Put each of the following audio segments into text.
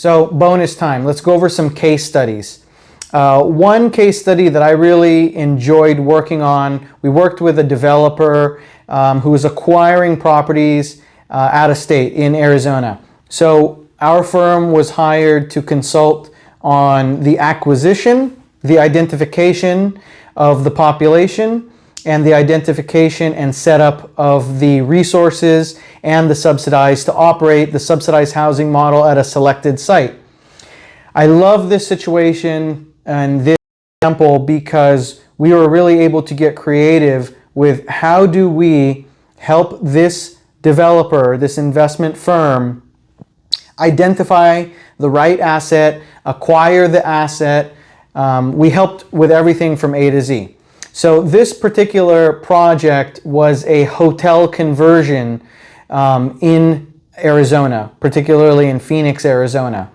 So bonus time, let's go over some case studies. One case study that I really enjoyed working on, we worked with a developer who was acquiring properties out of state in Arizona. So our firm was hired to consult on the acquisition, the identification of the population, and the identification and setup of the resources and the subsidized to operate the subsidized housing model at a selected site. I love this situation and this example because we were really able to get creative with how do we help this developer, this investment firm, identify the right asset, acquire the asset. We helped with everything from A to Z. So this particular project was a hotel conversion in Arizona, particularly in Phoenix, Arizona.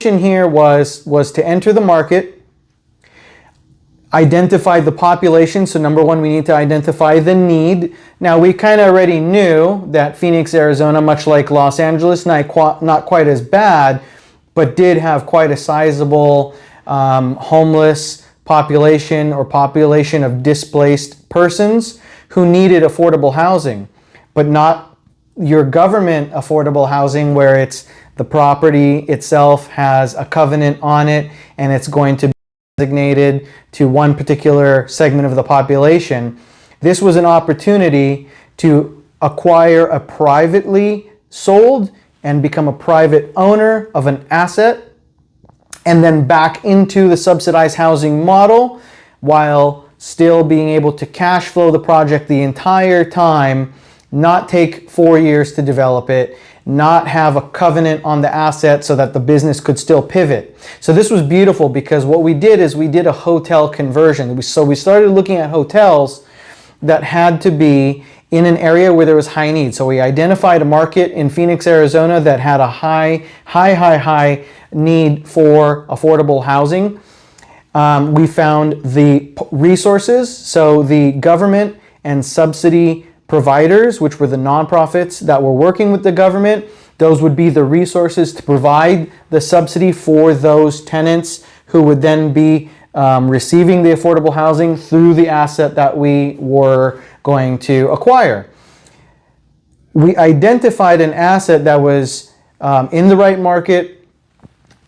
The mission here was to enter the market, identify the population. So number one, we need to identify the need. Now we kind of already knew that Phoenix, Arizona, much like Los Angeles, not quite as bad, but did have quite a sizable homeless population or population of displaced persons who needed affordable housing, but not your government affordable housing where it's the property itself has a covenant on it and it's going to be designated to one particular segment of the population. This was an opportunity to acquire a privately sold and become a private owner of an asset and then back into the subsidized housing model while still being able to cash flow the project the entire time, not take 4 years to develop it, not have a covenant on the asset so that the business could still pivot. So this was beautiful because what we did is we did a hotel conversion. So we started looking at hotels that had to be in an area where there was high need. So we identified a market in Phoenix, Arizona that had a high need for affordable housing. We found the resources, so the government and subsidy providers, which were the nonprofits that were working with the government. Those would be the resources to provide the subsidy for those tenants who would then be receiving the affordable housing through the asset that we were going to acquire. We identified an asset that was in the right market,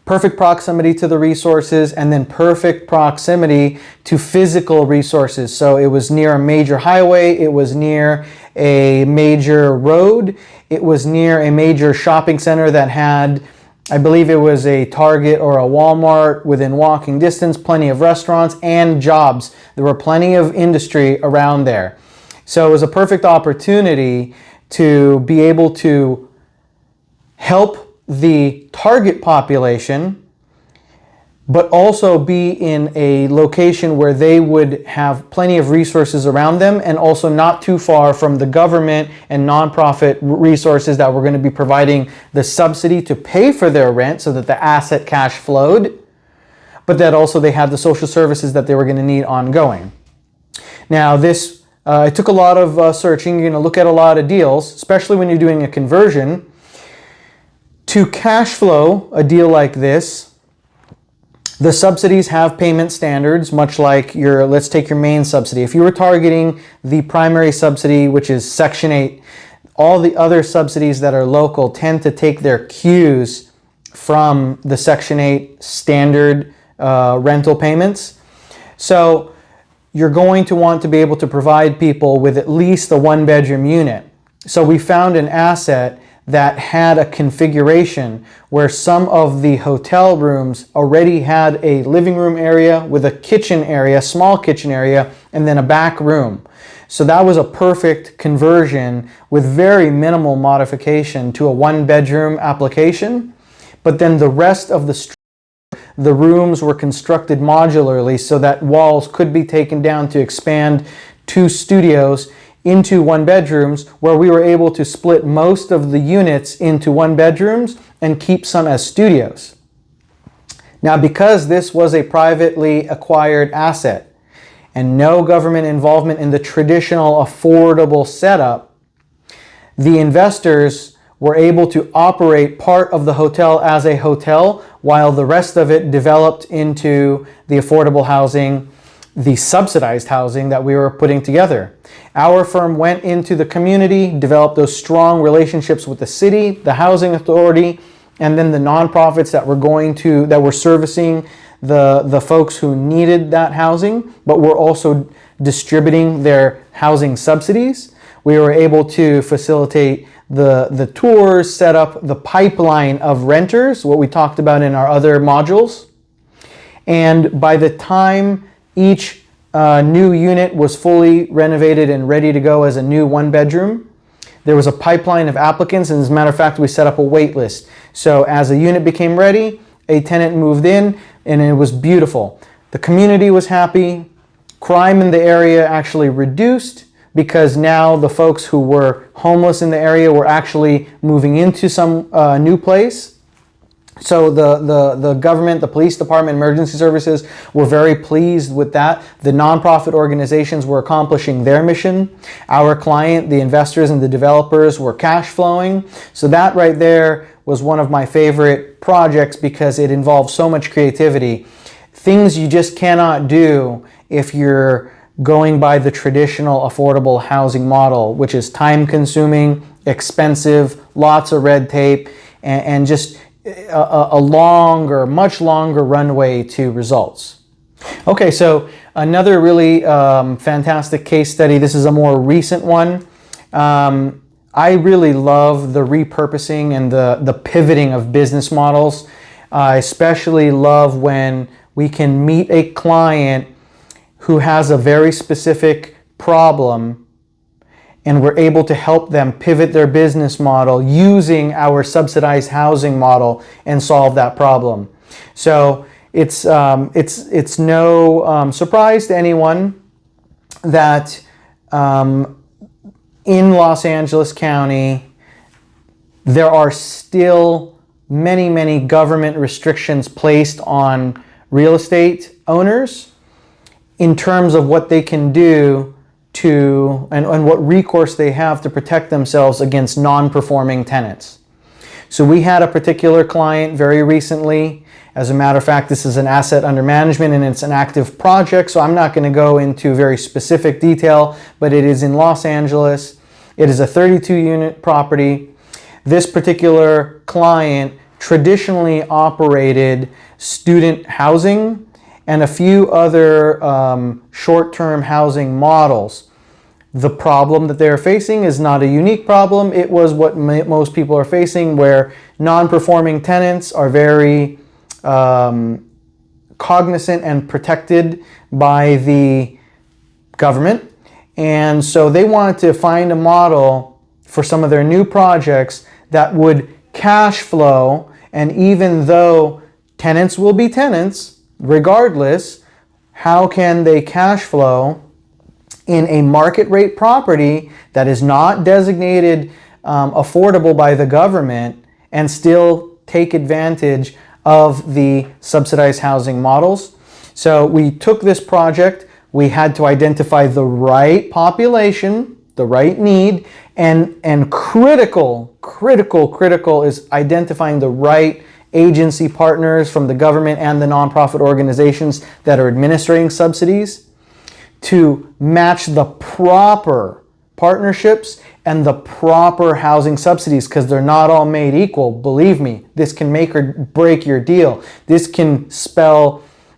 perfect proximity to the resources, and then perfect proximity to physical resources. So it was near a major highway, it was near a major road, it was near a major shopping center that had, I believe it was a Target or a Walmart within walking distance, plenty of restaurants and jobs. There were plenty of industry around there. So it was a perfect opportunity to be able to help the target population, but also be in a location where they would have plenty of resources around them and also not too far from the government and nonprofit resources that were going to be providing the subsidy to pay for their rent so that the asset cash flowed, but that also they had the social services that they were going to need ongoing. Now this, it took a lot of searching. You're going to look at a lot of deals, especially when you're doing a conversion. To cash flow a deal like this, the subsidies have payment standards, much like let's take your main subsidy. If you were targeting the primary subsidy, which is Section 8, all the other subsidies that are local tend to take their cues from the Section 8 standard rental payments. So you're going to want to be able to provide people with at least a one-bedroom unit. So we found an asset that had a configuration where some of the hotel rooms already had a living room area with a kitchen area, small kitchen area, and then a back room. So that was a perfect conversion with very minimal modification to a one-bedroom application. But then the rest of the rooms were constructed modularly so that walls could be taken down to expand 2 studios into 1 bedrooms, where we were able to split most of the units into 1 bedrooms and keep some as studios. Now, because this was a privately acquired asset and no government involvement in the traditional affordable setup, the investors were able to operate part of the hotel as a hotel while the rest of it developed into the affordable housing, the subsidized housing that we were putting together. Our firm went into the community, developed those strong relationships with the city, the housing authority, and then the nonprofits that were servicing the folks who needed that housing, but were also distributing their housing subsidies. We were able to facilitate the tours, set up the pipeline of renters, what we talked about in our other modules. And by the time each new unit was fully renovated and ready to go as a new one-bedroom, there was a pipeline of applicants, and as a matter of fact, we set up a wait list. So as a unit became ready, a tenant moved in, and it was beautiful. The community was happy. Crime in the area actually reduced because now the folks who were homeless in the area were actually moving into some new place. So the government, the police department, emergency services were very pleased with that. The nonprofit organizations were accomplishing their mission. Our client, the investors and the developers, were cash flowing. So that right there was one of my favorite projects because it involved so much creativity. Things you just cannot do if you're going by the traditional affordable housing model, which is time consuming, expensive, lots of red tape, and just a much longer runway to results. Okay, so another really fantastic case study. This is a more recent one. I really love the repurposing and the pivoting of business models. I especially love when we can meet a client who has a very specific problem and we're able to help them pivot their business model using our subsidized housing model and solve that problem. So it's no surprise to anyone that in Los Angeles County, there are still many government restrictions placed on real estate owners in terms of what they can do and what recourse they have to protect themselves against non-performing tenants. So we had a particular client very recently. As a matter of fact, this is an asset under management and it's an active project, so I'm not going to go into very specific detail, but it is in Los Angeles. It is a 32-unit property. This particular client traditionally operated student housing and a few other short-term housing models. The problem that they're facing is not a unique problem. It was what most people are facing, where non-performing tenants are very cognizant and protected by the government. And so they wanted to find a model for some of their new projects that would cash flow, and even though tenants will be tenants, regardless, how can they cash flow in a market rate property that is not designated affordable by the government and still take advantage of the subsidized housing models? So we took this project, we had to identify the right population, the right need, and critical is identifying the right agency partners from the government and the nonprofit organizations that are administering subsidies to match the proper partnerships and the proper housing subsidies, because they're not all made equal. Believe me, this can make or break your deal. This can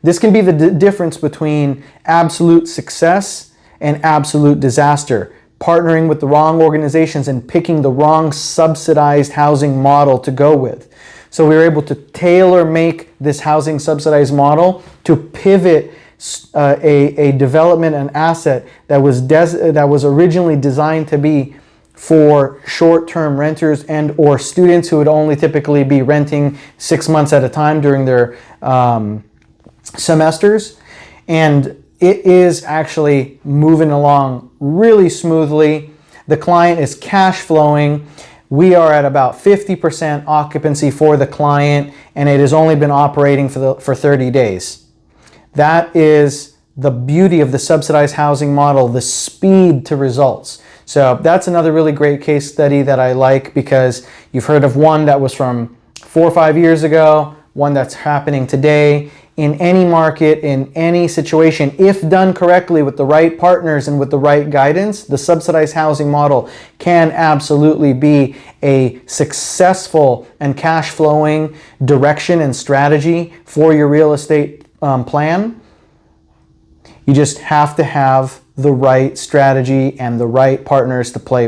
be the difference between absolute success and absolute disaster. Partnering with the wrong organizations and picking the wrong subsidized housing model to go with. So we were able to tailor make this housing subsidized model to pivot a development, an asset that was originally designed to be for short-term renters and or students who would only typically be renting 6 months at a time during their semesters. And it is actually moving along really smoothly. The client is cash flowing. We are at about 50% occupancy for the client, and it has only been operating for 30 days. That is the beauty of the subsidized housing model, the speed to results. So that's another really great case study that I like, because you've heard of one that was from 4 or 5 years ago, one that's happening today. In any market, in any situation, if done correctly with the right partners and with the right guidance, the subsidized housing model can absolutely be a successful and cash flowing direction and strategy for your real estate plan. You just have to have the right strategy and the right partners to play with.